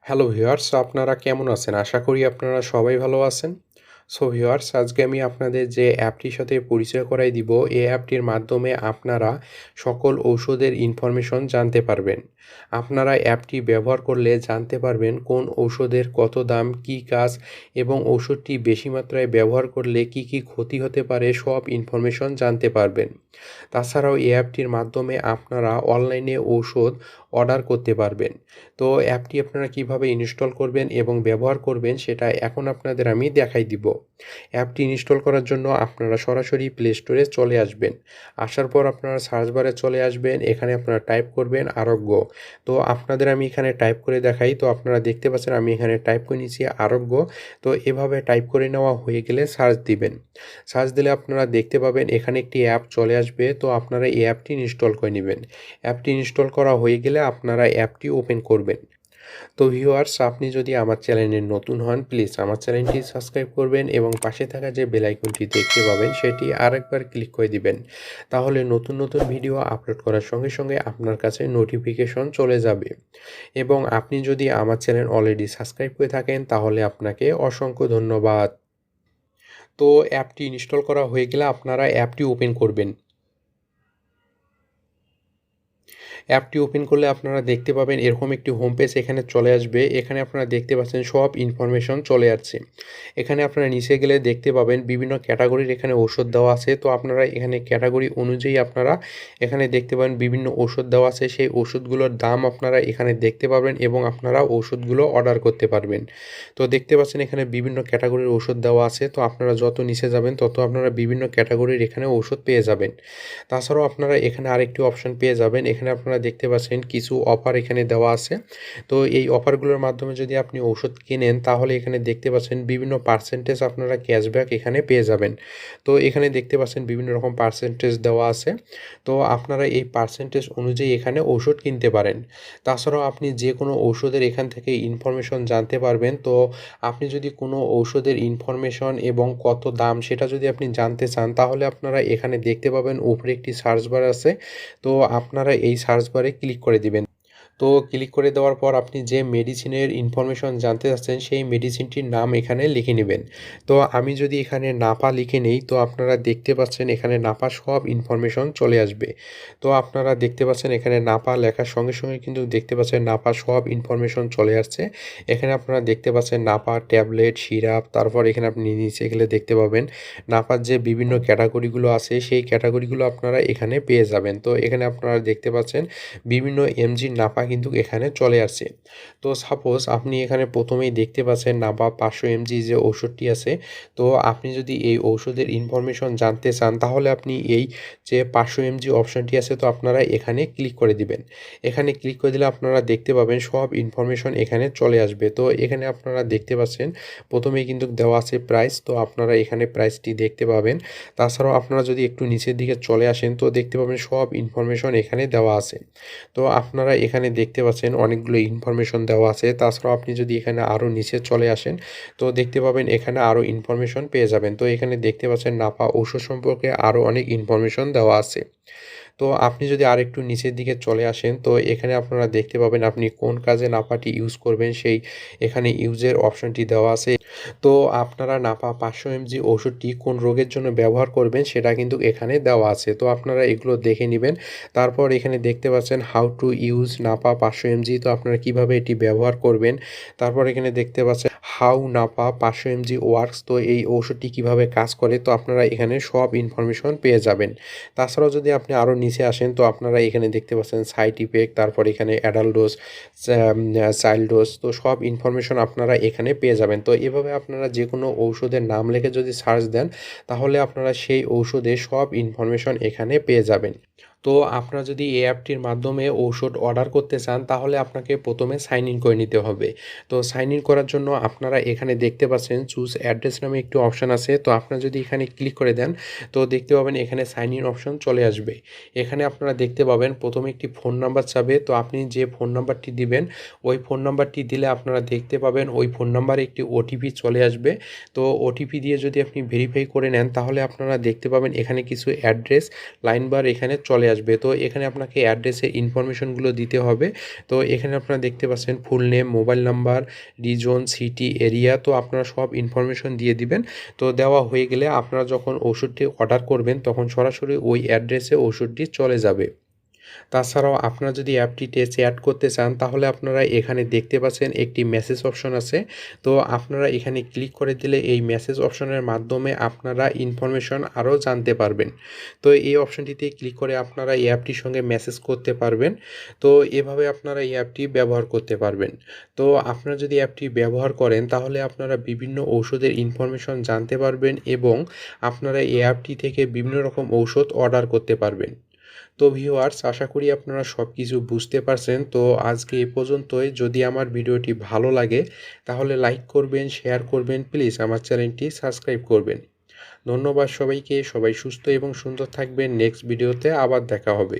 Hello viewers, আপনারা কেমন আছেন? আশা করি আপনারা সবাই ভালো আছেন। সো ভিউয়ার্স, আজকে আমি আপনাদের যে অ্যাপটির সাথে পরিচয় করাই দিব, এই অ্যাপটির মাধ্যমে আপনারা সকল ঔষধের ইনফরমেশন জানতে পারবেন। আপনারা অ্যাপটি ব্যবহার করলে জানতে পারবেন কোন ঔষধের কত দাম, কী কাজ এবং ঔষধটি বেশি মাত্রায় ব্যবহার করলে কী কী ক্ষতি হতে পারে সব ইনফরমেশন জানতে পারবেন। তাছাড়াও এই অ্যাপটির মাধ্যমে আপনারা অনলাইনে ঔষধ অর্ডার করতে পারবেন। তো অ্যাপটি আপনারা কিভাবে ইনস্টল করবেন এবং ব্যবহার করবেন সেটা এখন আপনাদের আমি দেখাই দিব। অ্যাপটি ইনস্টল করার জন্য আপনারা সরাসরি প্লে স্টোরে চলে আসবেন। আসার পর আপনারা সার্চ বারে চলে আসবেন, এখানে আপনারা টাইপ করবেন আরোগ্য। তো আপনাদের আমি এখানে টাইপ করে দেখাই। তো আপনারা দেখতে পাচ্ছেন আমি এখানে টাইপ করে নিয়েছি আরোগ্য। তো এভাবে টাইপ করে নেওয়া হয়ে গেলে সার্চ দিবেন। সার্চ দিলে আপনারা দেখতে পাবেন এখানে একটি অ্যাপ চলে আসবে। তো আপনারা এই অ্যাপটি ইনস্টল করে নেবেন। অ্যাপটি ইনস্টল করা হয়ে গেলে আপনারা অ্যাপটি ওপেন করবেন। তো ভিউয়ার্স, আপনি যদি আমার চ্যানেলে নতুন হন, প্লিজ আমার চ্যানেলটি সাবস্ক্রাইব করবেন এবং পাশে থাকা যে বেল আইকনটি দেখতে পাবেন সেটি আরেকবার ক্লিক করে দিবেন। তাহলে নতুন নতুন ভিডিও আপলোড করার সঙ্গে সঙ্গে আপনার কাছে নোটিফিকেশন চলে যাবে। এবং আপনি যদি আমার চ্যানেল অলরেডি সাবস্ক্রাইব করে থাকেন তাহলে আপনাকে অসংখ্য ধন্যবাদ। তো অ্যাপটি ইনস্টল করা হয়ে গেলে আপনারা অ্যাপটি ওপেন করবেন। অ্যাপটি ওপেন করলে আপনারা দেখতে পাবেন এরকম একটি হোম পেজ এখানে চলে আসবে। এখানে আপনারা দেখতে পাচ্ছেন সব ইনফরমেশন চলে আসছে। এখানে আপনারা নিচে গেলে দেখতে পাবেন বিভিন্ন ক্যাটাগরির এখানে ঔষধ দেওয়া আছে। তো আপনারা এখানে ক্যাটাগরি অনুযায়ী আপনারা এখানে দেখতে পাবেন বিভিন্ন ঔষধ দেওয়া আছে। সেই ওষুধগুলোর দাম আপনারা এখানে দেখতে পাবেন এবং আপনারা ঔষধগুলো অর্ডার করতে পারবেন। তো দেখতে পাচ্ছেন এখানে বিভিন্ন ক্যাটাগরির ঔষধ দেওয়া আছে। তো আপনারা যত নিচে যাবেন তত আপনারা বিভিন্ন ক্যাটাগরির এখানে ঔষধ পেয়ে যাবেন। তাছাড়াও আপনারা এখানে আরেকটি অপশন পেয়ে যাবেন। এখানে আপনারা দেখতে পাচ্ছেন কিছু অফার এখানে দেওয়া আছে। তো এই অফারগুলোর মাধ্যমে যদি আপনি ঔষধ কেনেন তাহলে এখানে দেখতে পাচ্ছেন বিভিন্ন পার্সেন্টেজ আপনারা ক্যাশব্যাক এখানে পেয়ে যাবেন। তো এখানে দেখতে পাচ্ছেন বিভিন্ন রকম পার্সেন্টেজ দেওয়া আছে। তো আপনারা এই পার্সেন্টেজ অনুযায়ী এখানে ঔষধ কিনতে পারেন। তাছাড়াও আপনি যে কোনো ঔষধের এখান থেকে ইনফরমেশন জানতে পারবেন। তো আপনি যদি কোনো ঔষধের ইনফরমেশন এবং কত দাম সেটা যদি আপনি জানতে চান তাহলে আপনারা এখানে দেখতে পাবেন উপরে একটি সার্চ বার আছে। তো আপনারা এই সার্চ বারে ক্লিক করে দিবেন। তো ক্লিক করে দেওয়ার পর আপনি যে মেডিসিনের ইনফরমেশন জানতে চাচ্ছেন সেই মেডিসিনটির নাম এখানে লিখে নেবেন। তো আমি যদি এখানে নাপা লিখে নেই তো আপনারা দেখতে পাচ্ছেন এখানে নাপা সব ইনফরমেশন চলে আসবে। তো আপনারা দেখতে পাচ্ছেন এখানে নাপা লেখার সঙ্গে সঙ্গে কিন্তু দেখতে পাচ্ছেন নাপা সব ইনফরমেশন চলে আসছে। এখানে আপনারা দেখতে পাচ্ছেন নাপা ট্যাবলেট, সিরাপ, তারপর এখানে আপনি নিচে গেলে দেখতে পাবেন নাপার যে বিভিন্ন ক্যাটাগরিগুলো আছে সেই ক্যাটাগরিগুলো আপনারা এখানে পেয়ে যাবেন। তো এখানে আপনারা দেখতে পাচ্ছেন বিভিন্ন এমজির নাপা কিন্তু এখানে চলে আসছে। তো সাপোজ আপনি এখানে প্রথমেই দেখতে পাচ্ছেন নাপা 500 এমজি যে ঔষধটি আছে। তো আপনি যদি এই ঔষধের ইনফরমেশন জানতে চান তাহলে আপনি এই যে 500 এমজি অপশনটি আছে তো আপনারা এখানে ক্লিক করে দিবেন। এখানে ক্লিক করে দিলে আপনারা দেখতে পাবেন সব ইনফরমেশন এখানে চলে আসবে। তো এখানে আপনারা দেখতে পাচ্ছেন প্রথমেই কিন্তু দেওয়া আছে প্রাইস। তো আপনারা এখানে প্রাইসটি দেখতে পাবেন। তাছাড়াও আপনারা যদি একটু নিচের দিকে চলে আসেন তো দেখতে পাবেন সব ইনফরমেশন এখানে দেওয়া আছে। তো আপনারা এখানে দেখতে পাচ্ছেন অনেকগুলো ইনফরমেশন দেওয়া আছে। তাছাড়াও আপনি যদি এখানে আরও নিচে চলে আসেন তো দেখতে পাবেন এখানে আরও ইনফরমেশন পেয়ে যাবেন। তো এখানে দেখতে পাচ্ছেন নাপা ঔষধ সম্পর্কে আরও অনেক ইনফরমেশন দেওয়া আছে। তো আপনি যদি আরেকটু নিচের দিকে চলে আসেন তো এখানে আপনারা দেখতে পাবেন আপনি কোন কাজে নাপাটি ইউজ করবেন সেই এখানে ইউজের অপশনটি দেওয়া আছে। তো আপনারা নাপা 500 এমজি ওষুধটি কোন রোগের জন্য ব্যবহার করবেন সেটা কিন্তু এখানে দেওয়া আছে। তো আপনারা এগুলো দেখে নেবেন। তারপর এখানে দেখতে পাচ্ছেন how to use Napa 500 MG. তো আপনারা কিভাবে এটি ব্যবহার করবেন। তারপর এখানে দেখতে পাচ্ছেন হাউ নাপা 500 এমজি ওয়ার্কস। তো এই ঔষধটি কিভাবে কাজ করে তো আপনারা এখানে সব ইনফরমেশন পেয়ে যাবেন। তাছাড়াও যদি আপনি আরও নিচে আসেন তো আপনারা এখানে দেখতে পাচ্ছেন সাইড ইফেক্ট, তারপর এখানে অ্যাডাল্ট ডোজ, চাইল্ড ডোজ। তো সব ইনফরমেশন আপনারা এখানে পেয়ে যাবেন। তো এভাবে আপনারা যে কোনো ঔষধের নাম লিখে যদি সার্চ দেন তাহলে আপনারা সেই ঔষধের সব ইনফরমেশন এখানে পেয়ে যাবেন। তো আপনারা যদি এই অ্যাপটির মাধ্যমে ঔষধ অর্ডার করতে চান তাহলে আপনাকে প্রথমে সাইন ইন করে নিতে হবে। তো সাইন ইন করার জন্য আপনারা এখানে দেখতে পাচ্ছেন চুজ অ্যাড্রেস নামে একটি অপশান আছে। তো আপনারা যদি এখানে ক্লিক করে দেন তো দেখতে পাবেন এখানে সাইন ইন অপশন চলে আসবে। এখানে আপনারা দেখতে পাবেন প্রথমে একটি ফোন নাম্বার চাবে। তো আপনি যে ফোন নাম্বারটি দিবেন ওই ফোন নাম্বারটি দিলে আপনারা দেখতে পাবেন ওই ফোন নাম্বারে একটি ওটিপি চলে আসবে। তো ওটিপি দিয়ে যদি আপনি ভেরিফাই করে নেন তাহলে আপনারা দেখতে পাবেন এখানে কিছু অ্যাড্রেস লাইন বার এখানে চলে আসবে। তো এখানে আপনাকে অ্যাড্রেসের ইনফরমেশনগুলো দিতে হবে। তো এখানে আপনারা দেখতে পাচ্ছেন full name, mobile number, reason, city, area, তো আপনারা সব ইনফরমেশন দিয়ে দিবেন। তো দেওয়া হয়ে গেলে আপনারা যখন ওষুধটি অর্ডার করবেন তখন সরাসরি ওই অ্যাড্রেসে ওষুধটি চলে যাবে। তাছাড়াও আপনারা যদি অ্যাপটিতে চ্যাট করতে চান তাহলে আপনারা এখানে দেখতে পাচ্ছেন একটি মেসেজ অপশন আছে। তো আপনারা এখানে ক্লিক করে দিলে এই মেসেজ অপশনের মাধ্যমে আপনারা ইনফরমেশন আরও জানতে পারবেন। তো এই অপশনটিতে ক্লিক করে আপনারা এই অ্যাপটির সঙ্গে মেসেজ করতে পারবেন। তো এভাবে আপনারা এই অ্যাপটি ব্যবহার করতে পারবেন। তো আপনারা যদি অ্যাপটি ব্যবহার করেন তাহলে আপনারা বিভিন্ন ঔষধের ইনফরমেশন জানতে পারবেন এবং আপনারা এই অ্যাপটি থেকে বিভিন্ন রকম ঔষধ অর্ডার করতে পারবেন। তো ভিউয়ার্স, আশা করি আপনারা সব কিছু বুঝতে পারছেন। তো আজকে এ পর্যন্তই। যদি আমার ভিডিওটি ভালো লাগে তাহলে লাইক করবেন, শেয়ার করবেন, প্লিজ আমার চ্যানেলটি সাবস্ক্রাইব করবেন। ধন্যবাদ সবাইকে। সবাই সুস্থ এবং সুন্দর থাকবেন। নেক্সট ভিডিওতে আবার দেখা হবে।